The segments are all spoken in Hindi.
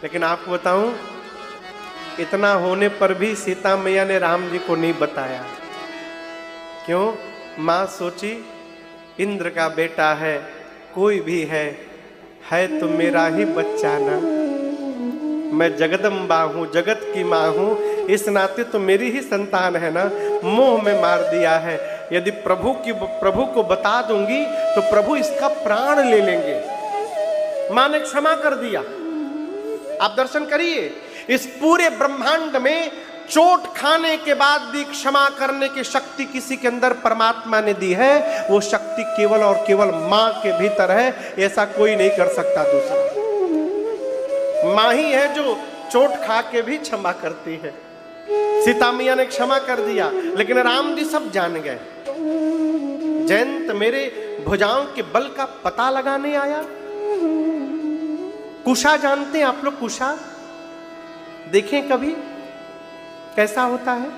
लेकिन आपको बताऊं, इतना होने पर भी सीता मैया ने राम जी को नहीं बताया। क्यों? मां सोची इंद्र का बेटा है, कोई भी है तो मेरा ही बच्चा ना, मैं जगदम्बा हूं, जगत की मां हूं, इस नाते तो मेरी ही संतान है ना। मोह में मार दिया है, यदि प्रभु को बता दूंगी तो प्रभु इसका प्राण ले लेंगे। मां ने क्षमा कर दिया। आप दर्शन करिए, इस पूरे ब्रह्मांड में चोट खाने के बाद भी क्षमा करने की शक्ति किसी के अंदर परमात्मा ने दी है। वो शक्ति केवल और केवल मां के भीतर है, ऐसा कोई नहीं कर सकता दूसरा। मां ही है जो चोट खा के भी क्षमा करती है। सीता मैया ने क्षमा कर दिया, लेकिन राम जी सब जान गए। जयंत मेरे भुजाओं के बल का पता लगाने आया। कुशा जानते हैं आप लोग? कुशा देखें कभी कैसा होता है?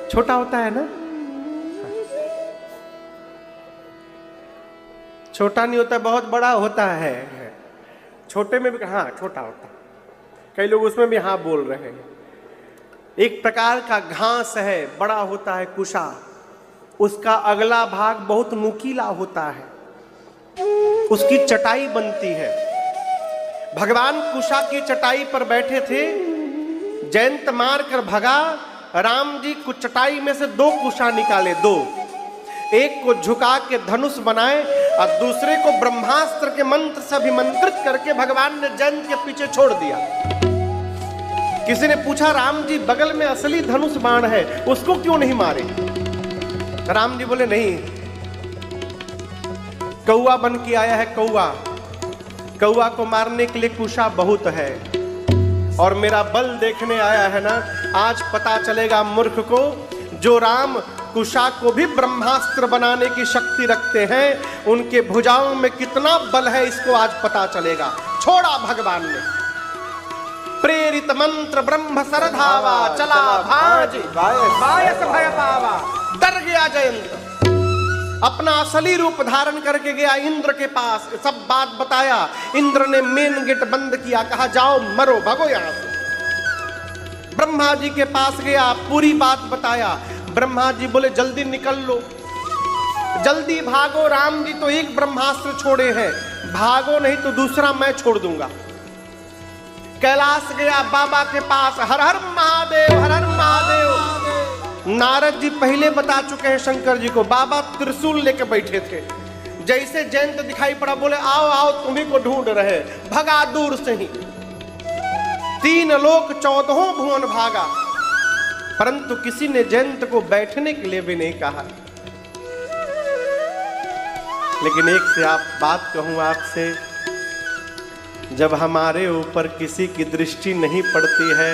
छोटा होता है ना? छोटा नहीं होता, बहुत बड़ा होता है। छोटे में भी हाँ छोटा होता है। कई लोग उसमें भी हाँ बोल रहे हैं। एक प्रकार का घास है, बड़ा होता है कुशा। उसका अगला भाग बहुत नुकीला होता है, उसकी चटाई बनती है। भगवान कुशा की चटाई पर बैठे थे, जयंत मार कर भगा। राम जी कुछ चटाई में से 2 कुशा निकाले, 2, एक को झुका के धनुष बनाए और दूसरे को ब्रह्मास्त्र के मंत्र से अभिमंत्रित करके भगवान ने जयंत के पीछे छोड़ दिया। किसी ने पूछा, राम जी बगल में असली धनुष बाण है, उसको क्यों नहीं मारे? राम जी बोले नहीं, कौआ बन के आया है, कौआ को मारने के लिए कुशा बहुत है, और मेरा बल देखने आया है ना। आज पता चलेगा मूर्ख को, जो राम कुशा को भी ब्रह्मास्त्र बनाने की शक्ति रखते हैं, उनके भुजाओं में कितना बल है, इसको आज पता चलेगा। छोड़ा भगवान ने। प्रेरित मंत्र ब्रह्म सरधावा, चला भाज बायस भय पावा। डर गया जयंत, अपना असली रूप धारण करके गया इंद्र के पास, सब बात बताया। इंद्र ने मेन गेट बंद किया, कहा जाओ मरो, भागो यहां से। ब्रह्मा जी के पास गया, पूरी बात बताया। ब्रह्मा जी बोले जल्दी निकल लो, जल्दी भागो, राम जी तो एक ब्रह्मास्त्र छोड़े हैं, भागो नहीं तो दूसरा मैं छोड़ दूंगा। कैलाश गया बाबा के पास, हर हर महादेव, हर हर महादेव। नारद जी पहले बता चुके हैं शंकर जी को, बाबा त्रिशूल लेके बैठे थे। जैसे जयंत दिखाई पड़ा, बोले आओ आओ, तुम्ही को ढूंढ रहे। भगा दूर से ही, 3 लोक 14 भुवन भागा, परंतु किसी ने जयंत को बैठने के लिए भी नहीं कहा। लेकिन एक से आप बात कहूं आपसे, जब हमारे ऊपर किसी की दृष्टि नहीं पड़ती है,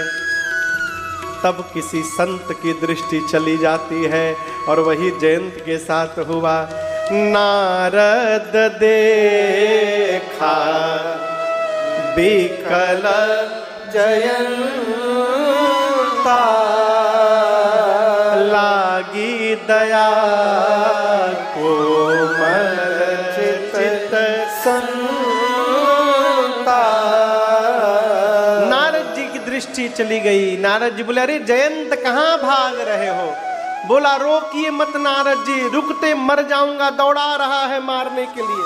तब किसी संत की दृष्टि चली जाती है, और वही जयंत के साथ हुआ। नारद देखा बिकल जयंता, लागी दया कोमल चित संता। नारद जी की दृष्टि चली गई। नारद जी बोले, अरे जयंत कहाँ भाग रहे हो? बोला, रोकिए मत नारद जी, रुकते मर जाऊंगा। दौड़ा रहा है मारने के लिए।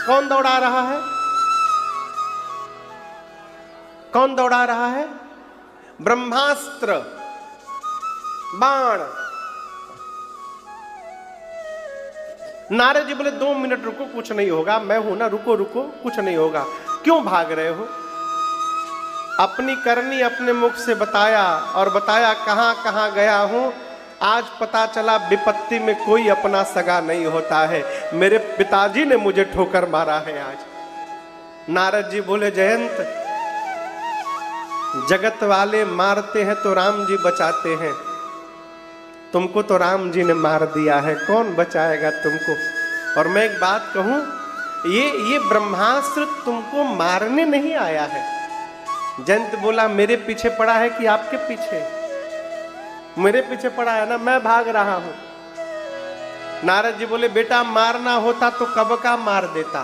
कौन दौड़ा रहा है? कौन दौड़ा रहा है? ब्रह्मास्त्र, बाण। नारद जी बोले 2 मिनट रुको, कुछ नहीं होगा, मैं हूं ना, रुको रुको, कुछ नहीं होगा। क्यों भाग रहे हो? अपनी करनी अपने मुख से बताया, और बताया कहां कहां गया हूं। आज पता चला विपत्ति में कोई अपना सगा नहीं होता है, मेरे पिताजी ने मुझे ठोकर मारा है आज। नारद जी बोले, जयंत जगत वाले मारते हैं तो राम जी बचाते हैं, तुमको तो राम जी ने मार दिया है, कौन बचाएगा तुमको? और मैं एक बात कहूं, ये ब्रह्मास्त्र तुमको मारने नहीं आया है। जयंत बोला, मेरे पीछे पड़ा है कि आपके पीछे? मेरे पीछे पड़ा है ना, मैं भाग रहा हूं। नारद जी बोले, बेटा मारना होता तो कब का मार देता,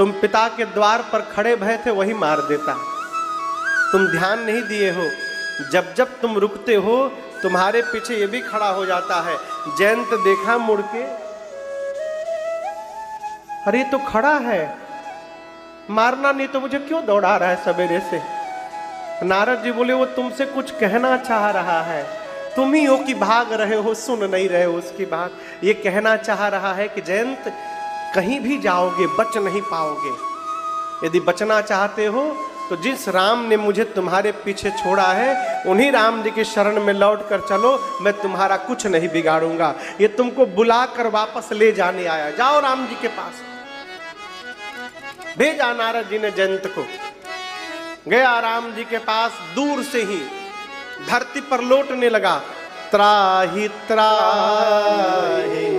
तुम पिता के द्वार पर खड़े भय थे वही मार देता। तुम ध्यान नहीं दिए हो, जब जब तुम रुकते हो तुम्हारे पीछे ये भी खड़ा हो जाता है। जयंत देखा मुड़ के, अरे तो खड़ा है, मारना नहीं तो मुझे क्यों दौड़ा रहा है सवेरे से। नारद जी बोले वो तुमसे कुछ कहना चाह रहा है, तुम ही हो कि भाग रहे हो, सुन नहीं रहे हो उसकी बात। ये कहना चाह रहा है कि जयंत कहीं भी जाओगे बच नहीं पाओगे। यदि बचना चाहते हो तो जिस राम ने मुझे तुम्हारे पीछे छोड़ा है उन्हीं राम जी की शरण में लौट कर चलो, मैं तुम्हारा कुछ नहीं बिगाड़ूंगा। ये तुमको बुलाकर वापस ले जाने आया, जाओ राम जी के पास। भेजा नारद जी ने जयंत को, गया राम जी के पास, दूर से ही धरती पर लौटने लगा। त्राहि त्राहि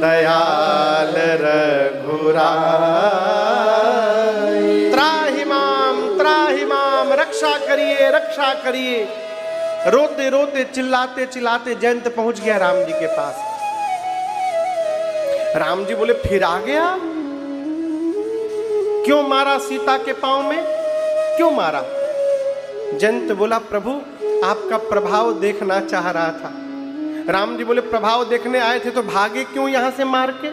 दयाल रघुराई, त्राहि माम, रक्षा करिए रक्षा करिए। रोते रोते चिल्लाते चिल्लाते जयंत पहुंच गया राम जी के पास। राम जी बोले फिर आ गया, क्यों मारा सीता के पांव में, क्यों मारा? जयंत बोला प्रभु आपका प्रभाव देखना चाह रहा था। राम जी बोले प्रभाव देखने आए थे तो भागे क्यों यहां से मार के?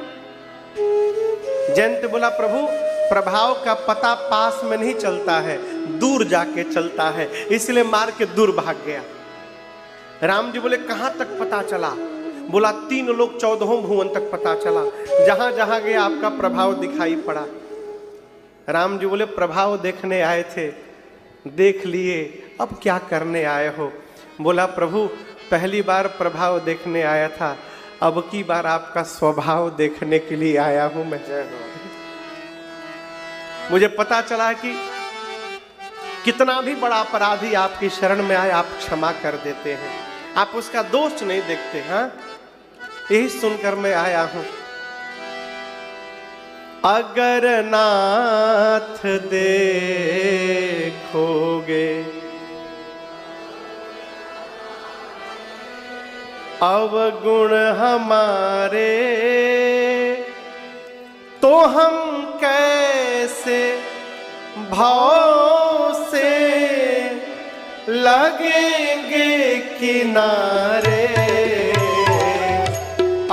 जयंत बोला प्रभु प्रभाव का पता पास में नहीं चलता है, दूर जाके चलता है, इसलिए मार के दूर भाग गया। राम जी बोले कहां तक पता चला? बोला 3 लोग 14 भुवन तक पता चला, जहां जहां गया आपका प्रभाव दिखाई पड़ा। राम जी बोले प्रभाव देखने आए थे, देख लिए, अब क्या करने आए हो? बोला प्रभु पहली बार प्रभाव देखने आया था, अब की बार आपका स्वभाव देखने के लिए आया हूं मैं। मुझे पता चला कि कितना भी बड़ा अपराधी आपकी शरण में आए आप क्षमा कर देते हैं, आप उसका दोष नहीं देखते। हाँ, यही सुनकर मैं आया हूं। अगर नाथ देखोगे अवगुण हमारे, तो हम कैसे भाव से लगेंगे किनारे।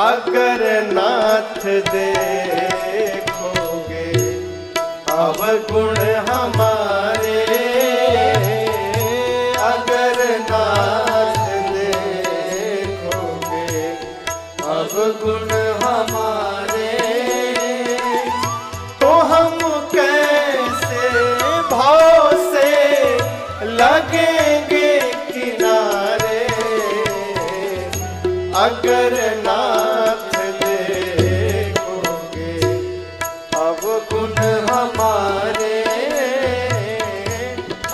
अगर नाथ देखोगे अवगुण हमारे, अगर नाथ देखोगे अवगुण हमारे, तो हम कैसे भाव से लगेंगे किनारे। अगर नाथ देखोगे अवगुण हमारे,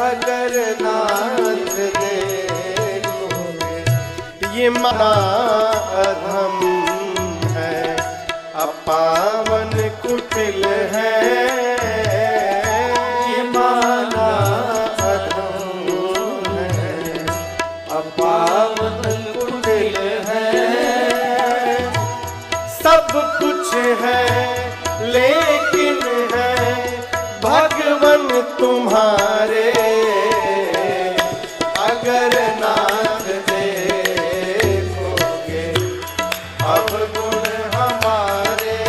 अगर नाथ देखोगे। ये मना अधम है अपावन कुटिल है, ये माना अधम है अपावन कुटिल है। सब कुछ है लेकिन है भगवन तुम्हारे। अगर नाथ देखोगे अवगुण हमारे,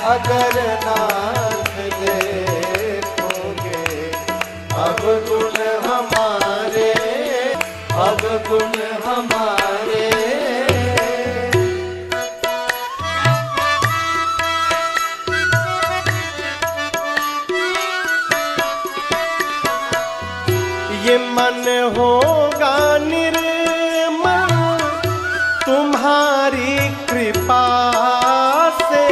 अगर नाथ देखोगे अवगुण हमारे, अवगुण हमारे। ये मन होगा निर्मल तुम्हारी कृपा से,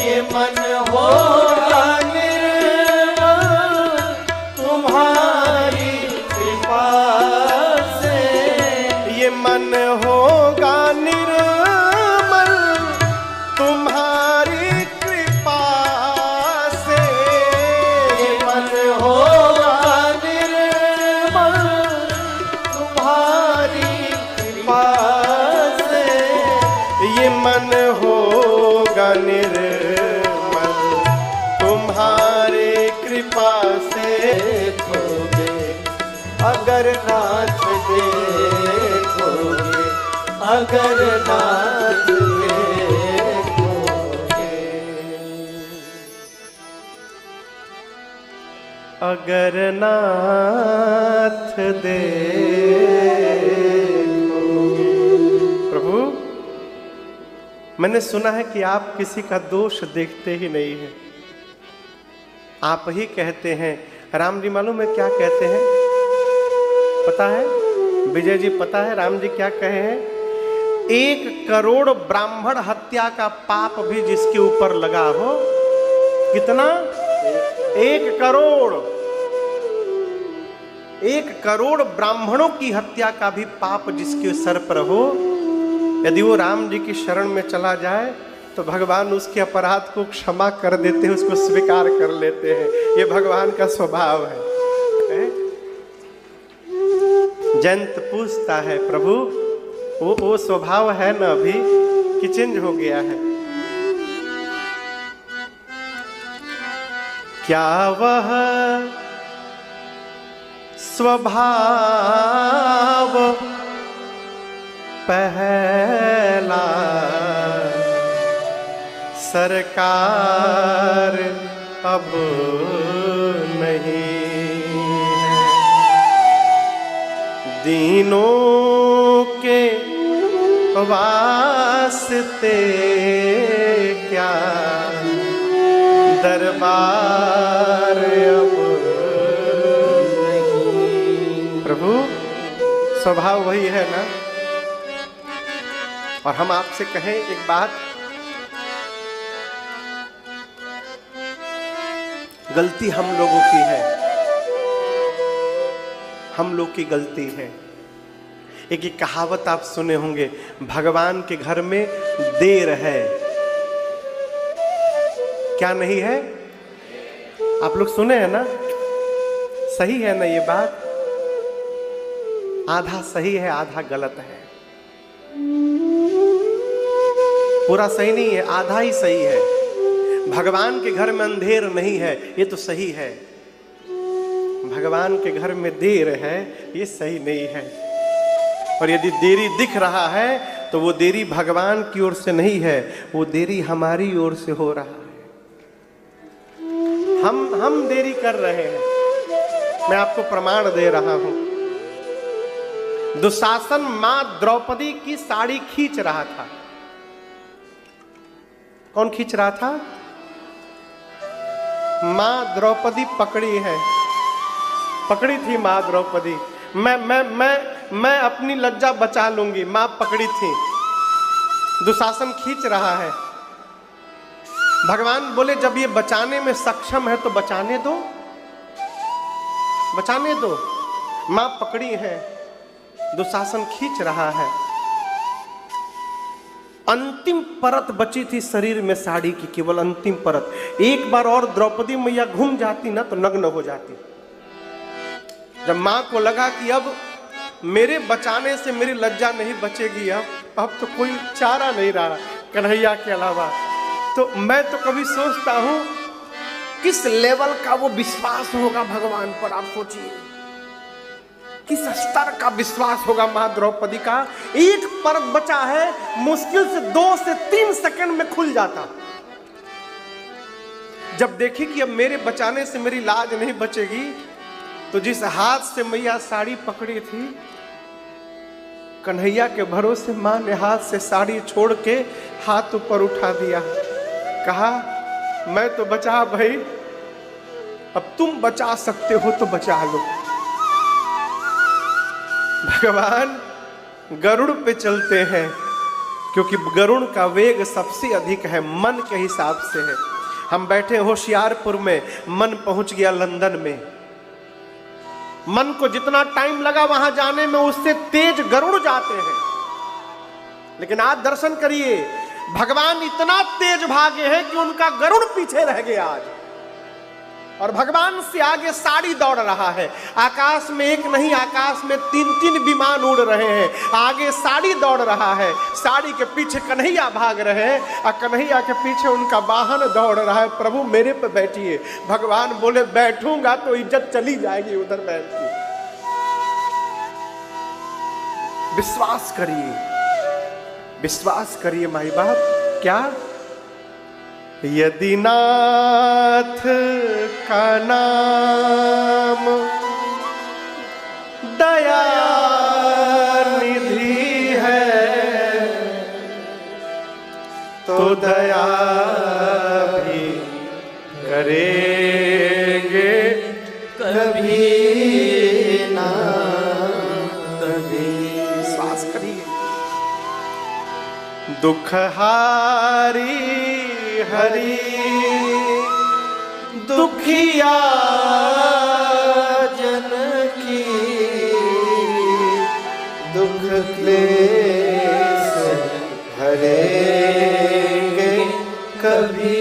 ये मन होगा निर्मल तुम्हारी कृपा से, ये मन होगा निर्मल तुम्हारी कृपा से, ये मन होगा मन होगा निर्मल कृपा से देखोगे, अगर नाथ देखोगे, अगर नाथ देखोगे, अगर नाथ देखोगे। प्रभु, मैंने सुना है कि आप किसी का दोष देखते ही नहीं हैं, आप ही कहते हैं। राम जी मालूम है क्या कहते हैं? पता है विजय जी, पता है राम जी क्या कहे हैं? 1 करोड़ ब्राह्मण हत्या का पाप भी जिसके ऊपर लगा हो, कितना? 1 करोड़, 1 करोड़ ब्राह्मणों की हत्या का भी पाप जिसके सर पर हो, यदि वो राम जी की शरण में चला जाए तो भगवान उसके अपराध को क्षमा कर देते हैं, उसको स्वीकार कर लेते हैं। ये भगवान का स्वभाव है। जयंत पूछता है, प्रभु वो स्वभाव है ना अभी कि चेंज हो गया है? क्या वह स्वभाव पहला सरकार अब नहीं है? दीनों के वास्ते क्या दरबार अब नहीं। प्रभु, स्वभाव वही है ना? और हम आपसे कहें एक बात, गलती हम लोगों की है, हम लोग की गलती है। एक कहावत आप सुने होंगे, भगवान के घर में देर है, क्या नहीं है? आप लोग सुने हैं ना? सही है ना ये बात? आधा सही है, आधा गलत है। पूरा सही नहीं है, आधा ही सही है। भगवान के घर में अंधेर नहीं है, ये तो सही है। भगवान के घर में देर है, ये सही नहीं है। और यदि देरी दिख रहा है तो वो देरी भगवान की ओर से नहीं है, वो देरी हमारी ओर से हो रहा है। हम देरी कर रहे हैं। मैं आपको प्रमाण दे रहा हूं। दुशासन मां द्रौपदी की साड़ी खींच रहा था। कौन खींच रहा था? मां द्रौपदी पकड़ी है, पकड़ी थी मां द्रौपदी। मैं अपनी लज्जा बचा लूंगी, मां पकड़ी थी। दुशासन खींच रहा है। भगवान बोले जब ये बचाने में सक्षम है तो बचाने दो, बचाने दो। मां पकड़ी है, दुशासन खींच रहा है। अंतिम परत बची थी शरीर में साड़ी की, केवल अंतिम परत। एक बार और द्रौपदी मैया घूम जाती ना तो नग्न हो जाती। जब मां को लगा कि अब मेरे बचाने से मेरी लज्जा नहीं बचेगी, अब तो कोई चारा नहीं रहा कन्हैया के अलावा, तो मैं तो कभी सोचता हूं किस लेवल का वो विश्वास होगा भगवान पर। आप सोचिए किस स्तर का विश्वास होगा मां द्रौपदी का। एक परत बचा है, मुश्किल से 2 से 3 सेकंड में खुल जाता। जब देखी कि अब मेरे बचाने से मेरी लाज नहीं बचेगी, तो जिस हाथ से मैया साड़ी पकड़ी थी, कन्हैया के भरोसे मां ने हाथ से साड़ी छोड़ के हाथ ऊपर उठा दिया। कहा मैं तो बचा भाई, अब तुम बचा सकते हो तो बचा लो। भगवान गरुड़ पे चलते हैं क्योंकि गरुड़ का वेग सबसे अधिक है, मन के हिसाब से है। हम बैठे होशियारपुर में, मन पहुंच गया लंदन में। मन को जितना टाइम लगा वहां जाने में, उससे तेज गरुड़ जाते हैं। लेकिन आज दर्शन करिए, भगवान इतना तेज भागे हैं कि उनका गरुड़ पीछे रह गया। आज और भगवान से आगे साड़ी दौड़ रहा है। आकाश में एक नहीं, आकाश में 3-3 विमान उड़ रहे हैं। आगे साड़ी दौड़ रहा है, साड़ी के पीछे कन्हैया भाग रहे हैं और कन्हैया के पीछे उनका वाहन दौड़ रहा है। प्रभु मेरे पे बैठिए। भगवान बोले बैठूंगा तो इज्जत चली जाएगी, उधर बैठिए। विश्वास करिए, विश्वास करिए माई बाप। क्या? यदि नाथ का नाम दया निधि है तो दया भी करेंगे कभी ना कभी। विश्वास करिए। दुखहारी हरि दुखिया जन की दुख क्लेश हरेंगे कभी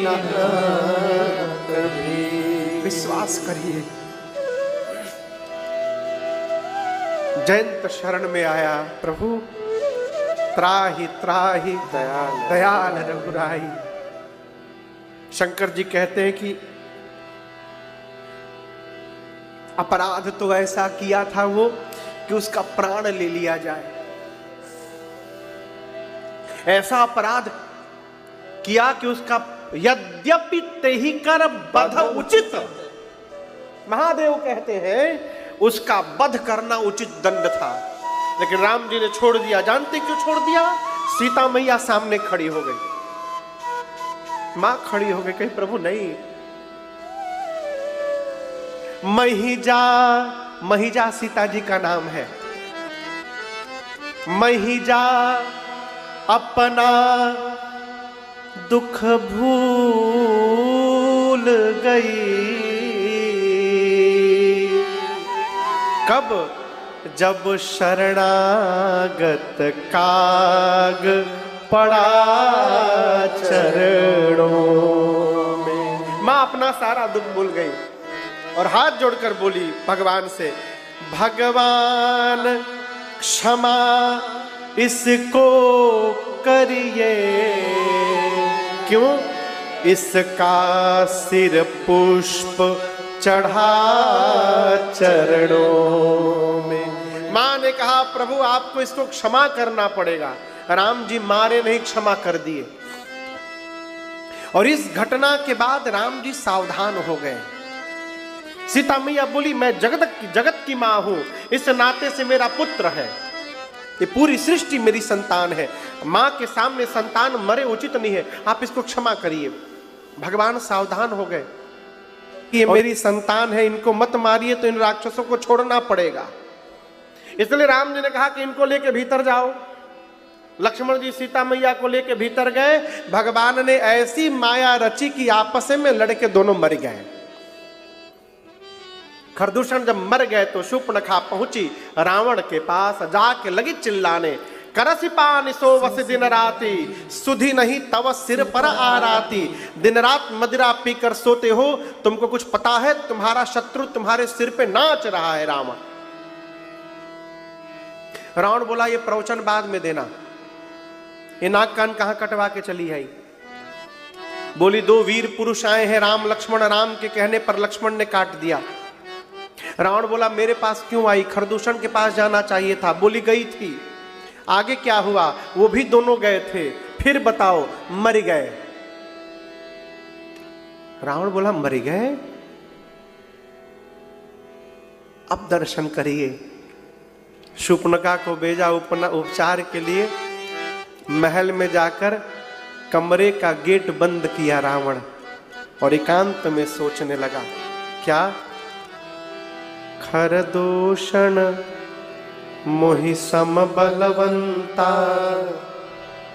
ना कभी। विश्वास करिए। जयंत शरण में आया, प्रभु त्राहि त्राहि दयाल दयाल रघुराई। शंकर जी कहते हैं कि अपराध तो ऐसा किया था वो कि उसका प्राण ले लिया जाए। ऐसा अपराध किया कि उसका यद्यपि तेहि कर बध उचित, महादेव कहते हैं उसका वध करना उचित दंड था, लेकिन राम जी ने छोड़ दिया। जानते क्यों छोड़ दिया? सीता मैया सामने खड़ी हो गई, मां खड़ी हो गई। कहीं प्रभु नहीं, महिजा, महिजा सीता जी का नाम है। महिजा अपना दुख भूल गई। कब? जब शरणागत काग पड़ा चरणों में। मां अपना सारा दुख भूल गई और हाथ जोड़कर बोली भगवान से, भगवान क्षमा इसको करिए। क्यों? इसका सिर पुष्प चढ़ा चरणों में। मां ने कहा प्रभु आपको इसको क्षमा करना पड़ेगा। राम जी मारे नहीं, क्षमा कर दिए। और इस घटना के बाद राम जी सावधान हो गए। सीता मैया बोली मैं जगत की मां हूं, इस नाते से मेरा पुत्र है, ये पूरी सृष्टि मेरी संतान है। मां के सामने संतान मरे उचित नहीं है, आप इसको क्षमा करिए। भगवान सावधान हो गए, ये मेरी संतान है, इनको मत मारिए तो इन राक्षसों को छोड़ना पड़ेगा। इसलिए राम जी ने कहा कि इनको लेके भीतर जाओ। लक्ष्मण जी सीता मैया को लेके भीतर गए। भगवान ने ऐसी माया रची कि आपस में लड़के दोनों मर गए। खरदूषण जब मर गए तो शूर्पणखा पहुंची रावण के पास, जाके लगी चिल्लाने, करसिपा निसो वस दिन राती, सुधी नहीं तव सिर पर आराती। दिन रात मदिरा पीकर सोते हो, तुमको कुछ पता है? तुम्हारा शत्रु तुम्हारे सिर पे नाच रहा है। रावण बोला ये प्रवचन बाद में देना, ये नाक कान कहां कटवा के चली आई? बोली दो वीर पुरुष आए हैं, राम लक्ष्मण। राम के कहने पर लक्ष्मण ने काट दिया। रावण बोला मेरे पास क्यों आई? खरदूषण के पास जाना चाहिए था। बोली गई थी। आगे क्या हुआ? वो भी दोनों गए थे। फिर बताओ। मर गए। रावण बोला मर गए? अब दर्शन करिए। शूर्पणखा को भेजा उपचार के लिए। महल में जाकर कमरे का गेट बंद किया रावण और एकांत में सोचने लगा। क्या? खरदूषण मोहि सम बलवंता,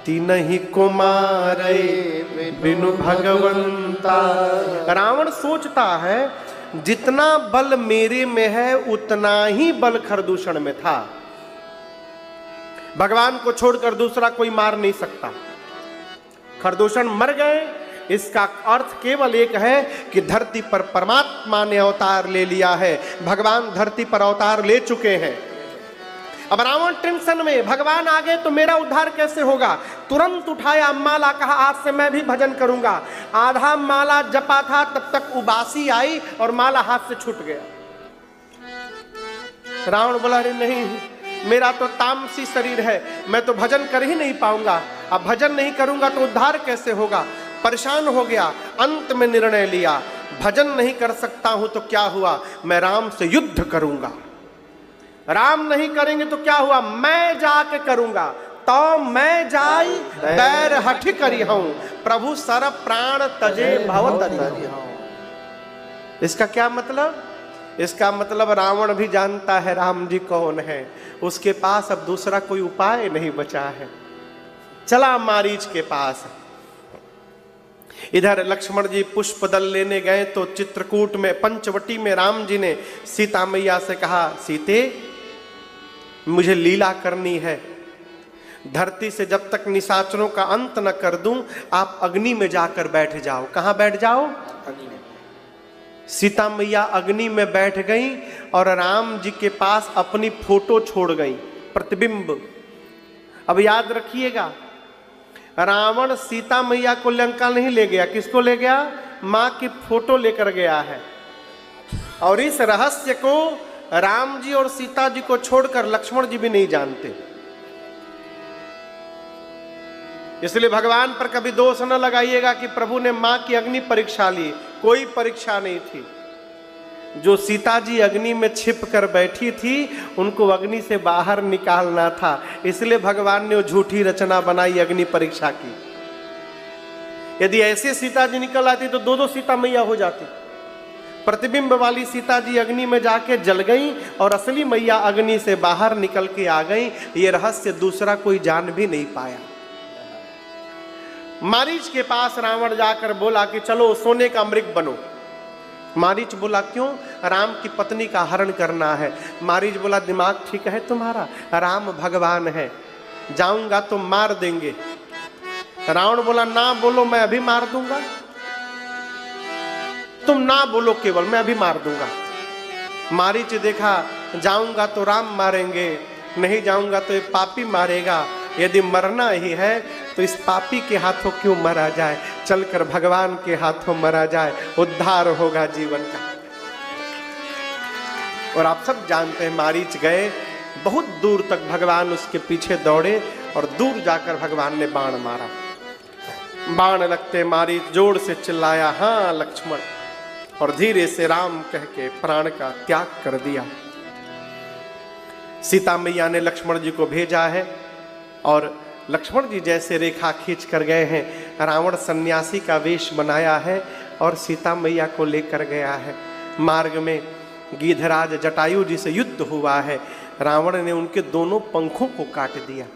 तिनहि कुमारै बिनु भगवंता। रावण सोचता है जितना बल मेरे में है उतना ही बल खरदूषण में था। भगवान को छोड़कर दूसरा कोई मार नहीं सकता। खरदूषण मर गए, इसका अर्थ केवल एक है कि धरती पर परमात्मा ने अवतार ले लिया है, भगवान धरती पर अवतार ले चुके हैं। अब रावण टेंशन में, भगवान आ गए तो मेरा उद्धार कैसे होगा। तुरंत उठाया माला, कहा आज से मैं भी भजन करूंगा। आधा माला जपा था तब तक उबासी आई और माला हाथ से छूट गया। रावण बोला अरे नहीं, मेरा तो तामसी शरीर है, मैं तो भजन कर ही नहीं पाऊंगा। अब भजन नहीं करूंगा तो उद्धार कैसे होगा। परेशान हो गया। अंत में निर्णय लिया, भजन नहीं कर सकता हूं तो क्या हुआ, मैं राम से युद्ध करूंगा। राम नहीं करेंगे तो क्या हुआ, मैं जाके करूंगा। तो मैं जाई बैर हठ करी हूं, प्रभु सर प्राण तजे भवतरि हूं। इसका क्या मतलब? इसका मतलब रावण भी जानता है राम जी कौन है, उसके पास अब दूसरा कोई उपाय नहीं बचा है। चला मारीच के पास। इधर लक्ष्मण जी पुष्प दल लेने गए तो चित्रकूट में पंचवटी में राम जी ने सीता मैया से कहा, सीते मुझे लीला करनी है, धरती से जब तक निशाचरों का अंत न कर दूं आप अग्नि में जाकर बैठ जाओ। कहां बैठ जाओ? अग्नि में। सीता मैया अग्नि में बैठ गई और राम जी के पास अपनी फोटो छोड़ गई, प्रतिबिंब। अब याद रखिएगा, रावण सीता मैया को लंका नहीं ले गया, किसको ले गया? मां की फोटो लेकर गया है। और इस रहस्य को राम जी और सीता जी को छोड़कर लक्ष्मण जी भी नहीं जानते। इसलिए भगवान पर कभी दोष न लगाइएगा कि प्रभु ने मां की अग्नि परीक्षा ली। कोई परीक्षा नहीं थी। जो सीता जी अग्नि में छिप कर बैठी थी उनको अग्नि से बाहर निकालना था, इसलिए भगवान ने वो झूठी रचना बनाई अग्नि परीक्षा की। यदि ऐसे सीता जी निकल आती तो दो सीता मैया हो जाती। प्रतिबिंब वाली सीता जी अग्नि में जाके जल गई और असली मैया अग्नि से बाहर निकल के आ गई। ये रहस्य दूसरा कोई जान भी नहीं पाया। मारीच के पास रावण जाकर बोला कि चलो सोने का मृग बनो। मारीच बोला क्यों? राम की पत्नी का हरण करना है। मारीच बोला दिमाग ठीक है तुम्हारा, राम भगवान है, जाऊंगा तो मार देंगे। रावण बोला ना बोलो, मैं अभी मार दूंगा। तुम ना बोलो केवल, मैं अभी मार दूंगा। मारीच देखा, जाऊंगा तो राम मारेंगे, नहीं जाऊंगा तो ये पापी मारेगा। यदि मरना ही है तो इस पापी के हाथों क्यों मरा जाए, चलकर भगवान के हाथों मरा जाए, उद्धार होगा जीवन का। और आप सब जानते हैं मारीच गए, बहुत दूर तक भगवान उसके पीछे दौड़े और दूर जाकर भगवान ने बाण मारा। बाण लगते मारीच जोर से चिल्लाया, हाँ लक्ष्मण, और धीरे से राम कह के प्राण का त्याग कर दिया। सीता मैया ने लक्ष्मण जी को भेजा है और लक्ष्मण जी जैसे रेखा खींच कर गए हैं, रावण सन्यासी का वेश बनाया है और सीता मैया को लेकर गया है। मार्ग में गीधराज जटायु जी से युद्ध हुआ है, रावण ने उनके दोनों पंखों को काट दिया।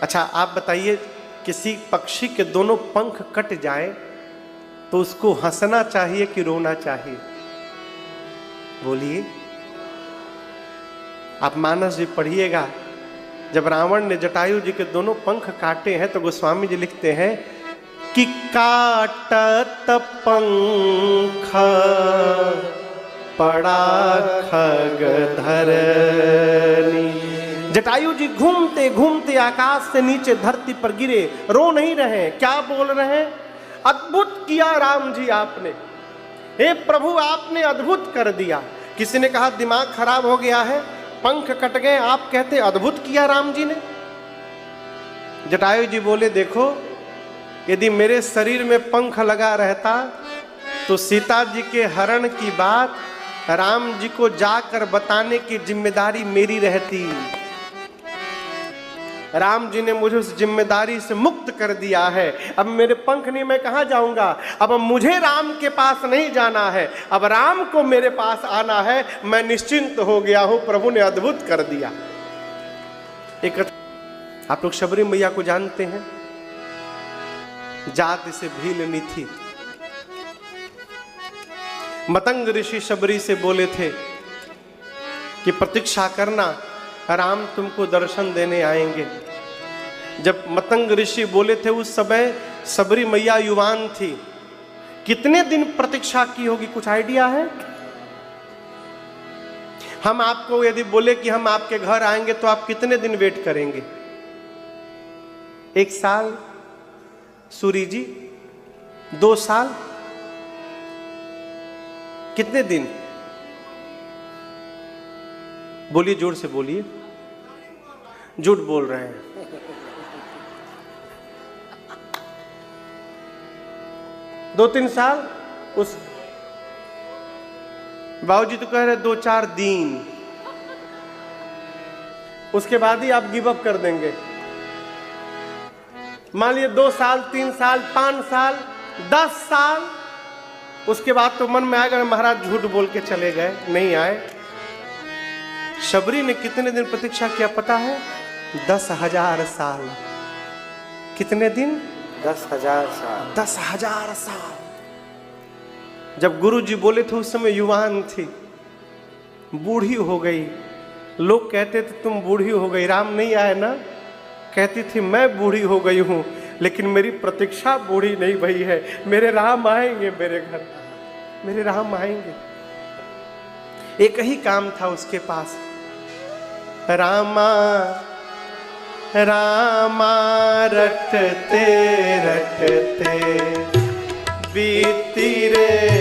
अच्छा आप बताइए, किसी पक्षी के दोनों पंख कट जाए तो उसको हंसना चाहिए कि रोना चाहिए? बोलिए। आप मानस जी पढ़िएगा, जब रावण ने जटायु जी के दोनों पंख काटे हैं तो गोस्वामी जी लिखते हैं कि काटत पंख पड़ा खग धरनी। जटायु जी घूमते घूमते आकाश से नीचे धरती पर गिरे, रो नहीं रहे, क्या बोल रहे हैं? अद्भुत किया राम जी आपने, हे प्रभु आपने अद्भुत कर दिया। किसी ने कहा दिमाग खराब हो गया है, पंख कट गए, आप कहते अद्भुत किया राम जी ने। जटायु जी बोले देखो, यदि मेरे शरीर में पंख लगा रहता तो सीता जी के हरण की बात राम जी को जाकर बताने की जिम्मेदारी मेरी रहती। राम जी ने मुझे उस जिम्मेदारी से मुक्त कर दिया है। अब मेरे पंख नहीं, मैं कहां जाऊंगा? अब मुझे राम के पास नहीं जाना है, अब राम को मेरे पास आना है। मैं निश्चिंत हो गया हूं, प्रभु ने अद्भुत कर दिया। एक आप लोग शबरी मैया को जानते हैं, जात से भीलनी थी। मतंग ऋषि शबरी से बोले थे कि प्रतीक्षा करना, राम तुमको दर्शन देने आएंगे। जब मतंग ऋषि बोले थे उस समय सबरी मैया युवान थी। कितने दिन प्रतीक्षा की होगी, कुछ आइडिया है? हम आपको यदि बोले कि हम आपके घर आएंगे तो आप कितने दिन वेट करेंगे? 1 साल? सूरी जी 2 साल? कितने दिन? बोलिए, जोर से बोलिए। झूठ बोल रहे हैं। दो 3 साल? उस बाबूजी तो कह रहे 2-4 दिन। उसके बाद ही आप गिव अप कर देंगे। मान लीजिए 2 साल, 3 साल, 5 साल, 10 साल, उसके बाद तो मन में आएगा महाराज झूठ बोल के चले गए, नहीं आए। शबरी ने कितने दिन प्रतीक्षा किया पता है? 10,000 साल। कितने दिन? 10,000 साल। 10,000 साल। जब गुरु जी बोले थे उस समय युवान थी, बूढ़ी हो गई। लोग कहते थे तुम बूढ़ी हो गई, राम नहीं आए ना। कहती थी मैं बूढ़ी हो गई हूं, लेकिन मेरी प्रतीक्षा बूढ़ी नहीं भई है। मेरे राम आएंगे मेरे घर, मेरे राम आएंगे। एक ही काम था उसके पास, रामा रामा रटते रटते बीती रे